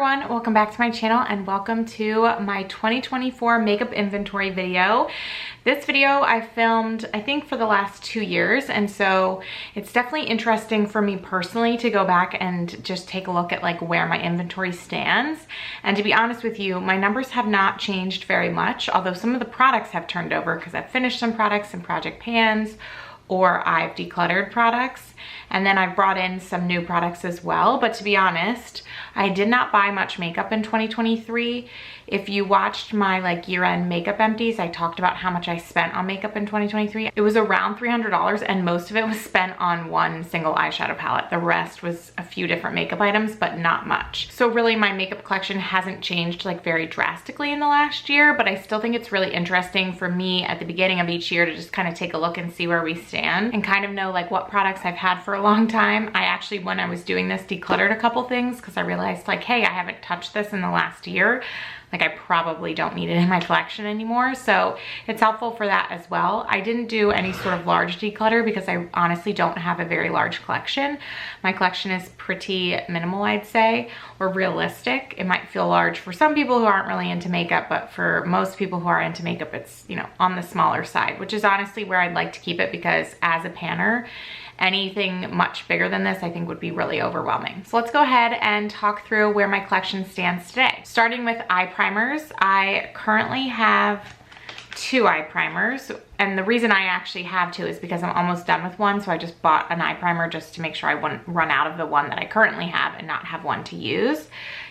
everyone, welcome back to my channel and welcome to my 2024 makeup inventory video. This video I filmed I think for the last 2 years, and so it's definitely interesting for me personally to go back and just take a look at like where my inventory stands. And to be honest with you, my numbers have not changed very much, although some of the products have turned over because I've finished some products in Project Pans or I've decluttered products, and then I've brought in some new products as well. But to be honest, I did not buy much makeup in 2023. If you watched my like year-end makeup empties, I talked about how much I spent on makeup in 2023. It was around $300 and most of it was spent on one single eyeshadow palette. The rest was a few different makeup items, but not much. So really my makeup collection hasn't changed like very drastically in the last year, but I still think it's really interesting for me at the beginning of each year to just kind of take a look and see where we stand and kind of know like what products I've had for a long time. I actually, when I was doing this, decluttered a couple things because I realized like, hey, I haven't touched this in the last year. Like I probably don't need it in my collection anymore. So it's helpful for that as well. I didn't do any sort of large declutter because I honestly don't have a very large collection. My collection is pretty minimal, I'd say, or realistic. It might feel large for some people who aren't really into makeup, but for most people who are into makeup, it's, you know, on the smaller side, which is honestly where I'd like to keep it because as a panner, anything much bigger than this I think would be really overwhelming. So let's go ahead and talk through where my collection stands today. Starting with eye primers, I currently have 2 eye primers, and the reason I actually have 2 is because I'm almost done with one, so I just bought an eye primer just to make sure I wouldn't run out of the one that I currently have and not have one to use.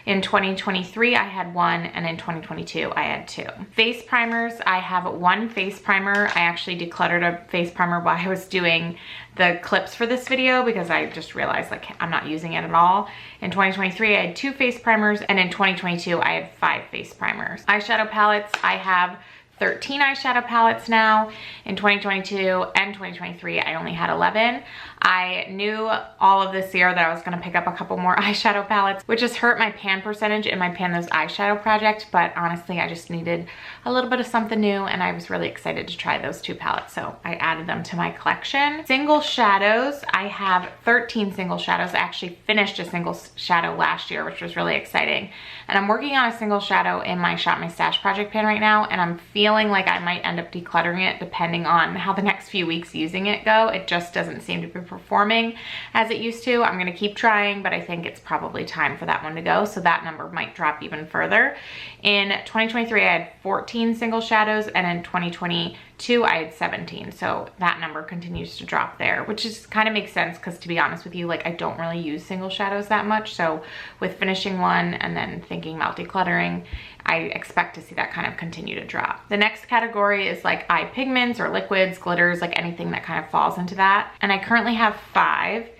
In 2023 I had 1, and in 2022 I had 2. Face primers, I have 1 face primer. I actually decluttered a face primer while I was doing the clips for this video because I just realized like I'm not using it at all. In 2023 I had 2 face primers, and in 2022 I had 5 face primers. Eyeshadow palettes, I have 13 eyeshadow palettes now. In 2022 and 2023, I only had 11. I knew all of this year that I was gonna pick up a couple more eyeshadow palettes, which has hurt my pan percentage in my Pan Those eyeshadow project, but honestly, I just needed a little bit of something new, and I was really excited to try those 2 palettes, so I added them to my collection. Single shadows, I have 13 single shadows. I actually finished a single shadow last year, which was really exciting. And I'm working on a single shadow in my Shop My Stash project pan right now, and I'm feeling like I might end up decluttering it depending on how the next few weeks using it go. It just doesn't seem to be performing as it used to. I'm gonna keep trying, but I think it's probably time for that one to go, so that number might drop even further. In 2023, I had 14 single shadows, and in 2022, I had 17, so that number continues to drop there, which is kind of makes sense because, to be honest with you, like I don't really use single shadows that much, so with finishing one and then thinking about decluttering, I expect to see that kind of continue to drop. The next category is like eye pigments or liquids, glitters, like anything that kind of falls into that. And I currently have 5.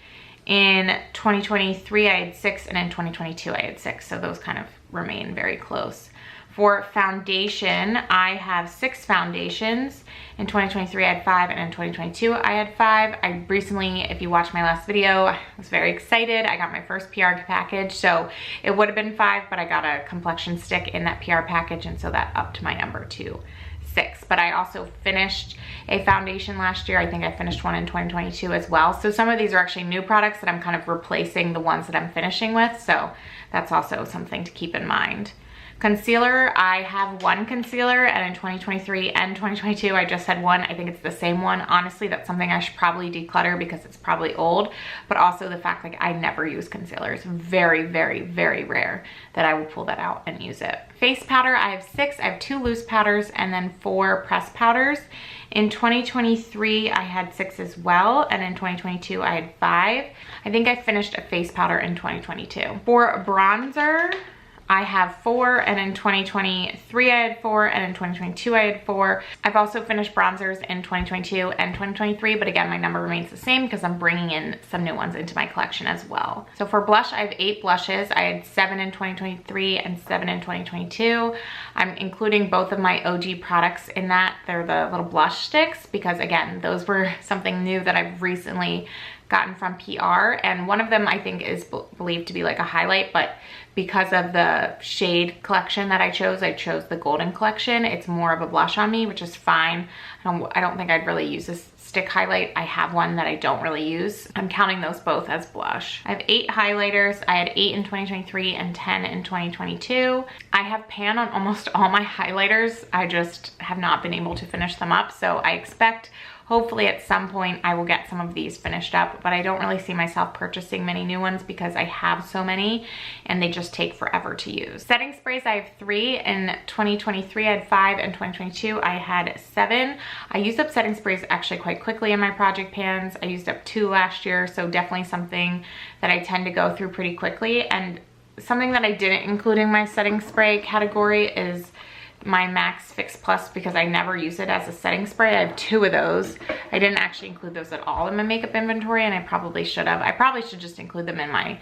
In 2023, I had 6, and in 2022, I had 6. So those kind of remain very close. For foundation, I have 6 foundations. In 2023, I had 5, and in 2022, I had 5. I recently, if you watched my last video, I was very excited. I got my first PR package, so it would have been 5, but I got a complexion stick in that PR package, and so that upped my number to 6. But I also finished a foundation last year. I think I finished one in 2022 as well. So some of these are actually new products that I'm kind of replacing the ones that I'm finishing with, so that's also something to keep in mind. Concealer, I have 1 concealer, and in 2023 and 2022, I just had 1. I think it's the same one. Honestly, that's something I should probably declutter because it's probably old, but also the fact like I never use concealer. It's very, very, very rare that I will pull that out and use it. Face powder, I have 6. I have 2 loose powders and then 4 pressed powders. In 2023, I had 6 as well, and in 2022, I had 5. I think I finished a face powder in 2022. For bronzer, I have 4, and in 2023 I had 4, and in 2022 I had 4. I've also finished bronzers in 2022 and 2023, but again, my number remains the same because I'm bringing in some new ones into my collection as well. So for blush, I have 8 blushes. I had 7 in 2023 and 7 in 2022. I'm including both of my OG products in that. They're the little blush sticks because, again, those were something new that I've recently gotten from PR, and one of them I think is believed to be like a highlight, but because of the shade collection that I chose the golden collection. It's more of a blush on me, which is fine. I don't think I'd really use this stick highlight, I have one that I don't really use. I'm counting those both as blush. I have 8 highlighters. I had 8 in 2023 and 10 in 2022. I have pan on almost all my highlighters. I just have not been able to finish them up. So I expect hopefully at some point I will get some of these finished up, but I don't really see myself purchasing many new ones because I have so many and they just take forever to use. Setting sprays, I have 3. In 2023, I had 5. In 2022, I had 7. I used up setting sprays actually quite quickly in my project pans. I used up 2 last year, so definitely something that I tend to go through pretty quickly. And something that I didn't include in my setting spray category is my Max Fix Plus, because I never use it as a setting spray. I have 2 of those. I didn't actually include those at all in my makeup inventory, and I probably should have. I probably should just include them in my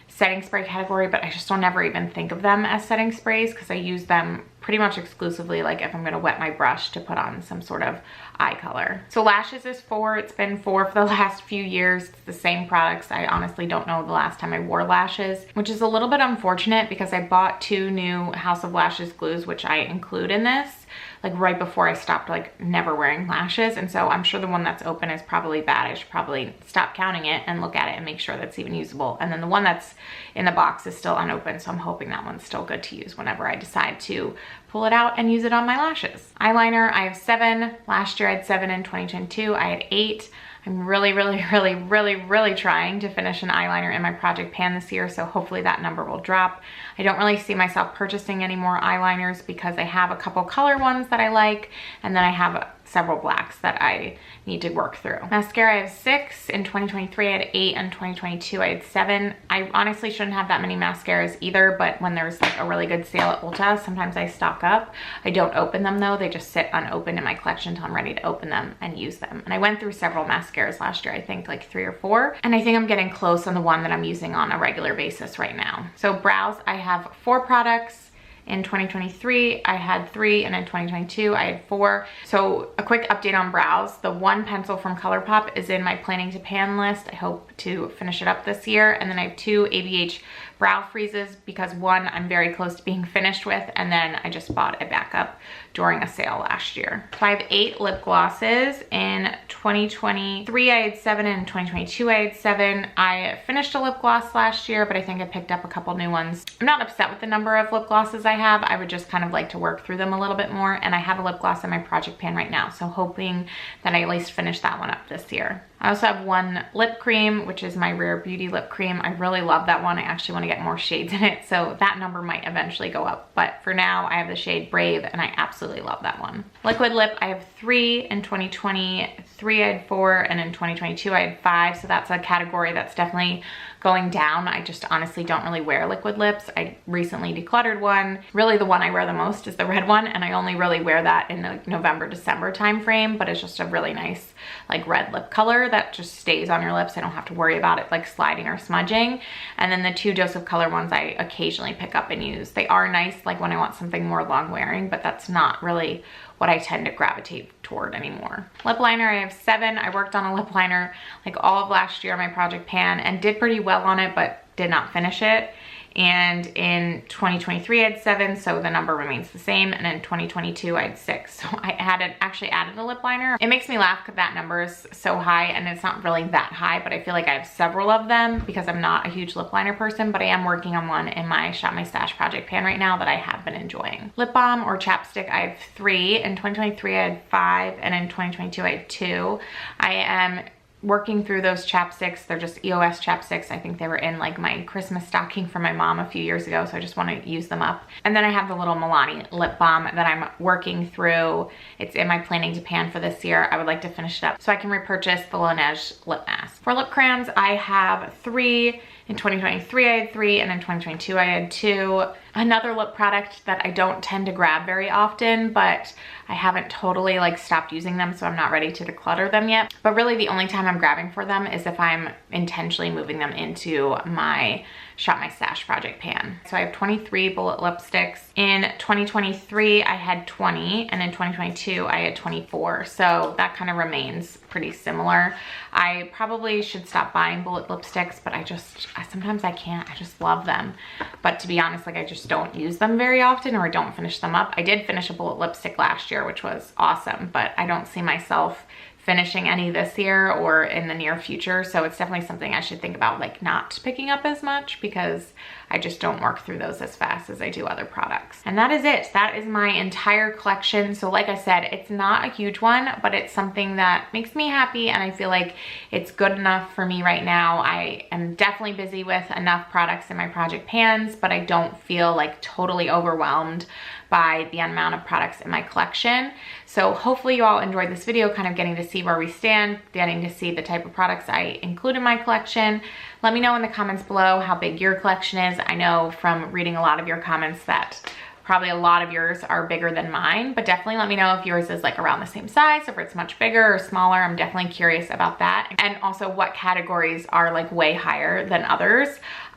setting spray category, but I just don't ever even think of them as setting sprays because I use them pretty much exclusively like if I'm gonna wet my brush to put on some sort of eye color. So lashes is 4. It's been 4 for the last few years. It's the same products. I honestly don't know the last time I wore lashes, which is a little bit unfortunate because I bought 2 new House of Lashes glues, which I include in this, like right before I stopped like never wearing lashes. And so I'm sure the one that's open is probably bad. I should probably stop counting it and look at it and make sure that's even usable. And then the one that's in the box is still unopened. So I'm hoping that one's still good to use whenever I decide to pull it out and use it on my lashes. Eyeliner, I have 7. Last year I had 7. In 2022, I had 8. I'm really trying to finish an eyeliner in my project pan this year, so hopefully that number will drop. I don't really see myself purchasing any more eyeliners because I have a couple color ones that I like, and then I have several blacks that I need to work through. Mascara, I have 6. In 2023, I had 8. In 2022, I had 7. I honestly shouldn't have that many mascaras either, but when there's like a really good sale at Ulta, sometimes I stock up. I don't open them though. They just sit unopened in my collection until I'm ready to open them and use them. And I went through several mascaras last year, I think like 3 or 4. And I think I'm getting close on the one that I'm using on a regular basis right now. So brows, I have 4 products. In 2023, I had 3, and in 2022, I had 4. So a quick update on brows. The one pencil from ColourPop is in my planning to pan list. I hope to finish it up this year. And then I have 2 ABH brow freezes because 1 I'm very close to being finished with, and then I just bought a backup during a sale last year. So I have 8 lip glosses. In 2023, I had 7, and in 2022, I had 7. I finished a lip gloss last year, but I think I picked up a couple new ones. I'm not upset with the number of lip glosses I have. I would just kind of like to work through them a little bit more, and I have a lip gloss in my project pan right now, so hoping that I at least finish that one up this year. I also have 1 lip cream, which is my Rare Beauty lip cream. I really love that one. I actually want to get more shades in it, so that number might eventually go up. But for now, I have the shade Brave, and I absolutely love that one. Liquid lip, I have 3. In 2023, I had 4, and in 2022, I had 5. So that's a category that's definitely going down. I just honestly don't really wear liquid lips. I recently decluttered one. Really the one I wear the most is the red one, and I only really wear that in the November, December time frame, but it's just a really nice like red lip color that just stays on your lips. I don't have to worry about it like sliding or smudging. And then the 2 Dose of Color ones I occasionally pick up and use. They are nice like when I want something more long wearing, but that's not really what I tend to gravitate toward anymore. Lip liner, I have 7. I worked on a lip liner like all of last year on my project pan and did pretty well on it, but did not finish it. And in 2023, I had 7, so the number remains the same. And in 2022, I had 6. So I actually added a lip liner. It makes me laugh because that number is so high, and it's not really that high, but I feel like I have several of them because I'm not a huge lip liner person, but I am working on one in my Shop My Stash project pan right now that I have been enjoying. Lip balm or chapstick, I have 3. In 2023, I had 5, and in 2022, I had 2. I am working through those chapsticks. They're just EOS chapsticks. I think they were in like my Christmas stocking from my mom a few years ago, so I just want to use them up. And then I have the little Milani lip balm that I'm working through. It's in my planning to pan for this year. I would like to finish it up so I can repurchase the Laneige lip mask. For lip crayons, I have 3. In 2023, I had 3, and in 2022, I had 2. Another lip product that I don't tend to grab very often, but I haven't totally like stopped using them, so I'm not ready to declutter them yet. But really the only time I'm grabbing for them is if I'm intentionally moving them into my Shop My Stash project pan. So I have 23 bullet lipsticks. In 2023, I had 20, and in 2022, I had 24. So that kind of remains pretty similar. I probably should stop buying bullet lipsticks, but sometimes I can't. I just love them. But to be honest, like I just don't use them very often, or I don't finish them up. I did finish a bullet lipstick last year, which was awesome, but I don't see myself finishing any this year or in the near future. So it's definitely something I should think about like not picking up as much because I just don't work through those as fast as I do other products. And that is it. That is my entire collection. So like I said, it's not a huge one, but it's something that makes me happy and I feel like it's good enough for me right now. I am definitely busy with enough products in my project pans, but I don't feel like totally overwhelmed by the amount of products in my collection. So hopefully you all enjoyed this video, kind of getting to see where we stand, getting to see the type of products I include in my collection. Let me know in the comments below how big your collection is. I know from reading a lot of your comments that probably a lot of yours are bigger than mine, but definitely let me know if yours is like around the same size, if it's much bigger or smaller. I'm definitely curious about that. And also what categories are like way higher than others.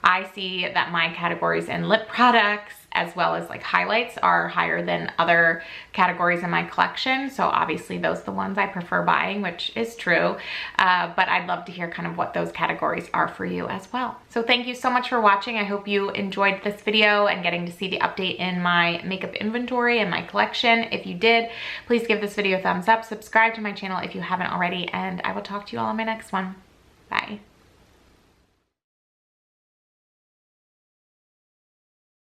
I see that my categories in lip products as well as like highlights are higher than other categories in my collection. So obviously those are the ones I prefer buying, which is true. But I'd love to hear kind of what those categories are for you as well. So thank you so much for watching. I hope you enjoyed this video and getting to see the update in my makeup inventory and my collection. If you did, please give this video a thumbs up, subscribe to my channel if you haven't already, and I will talk to you all in my next one. Bye.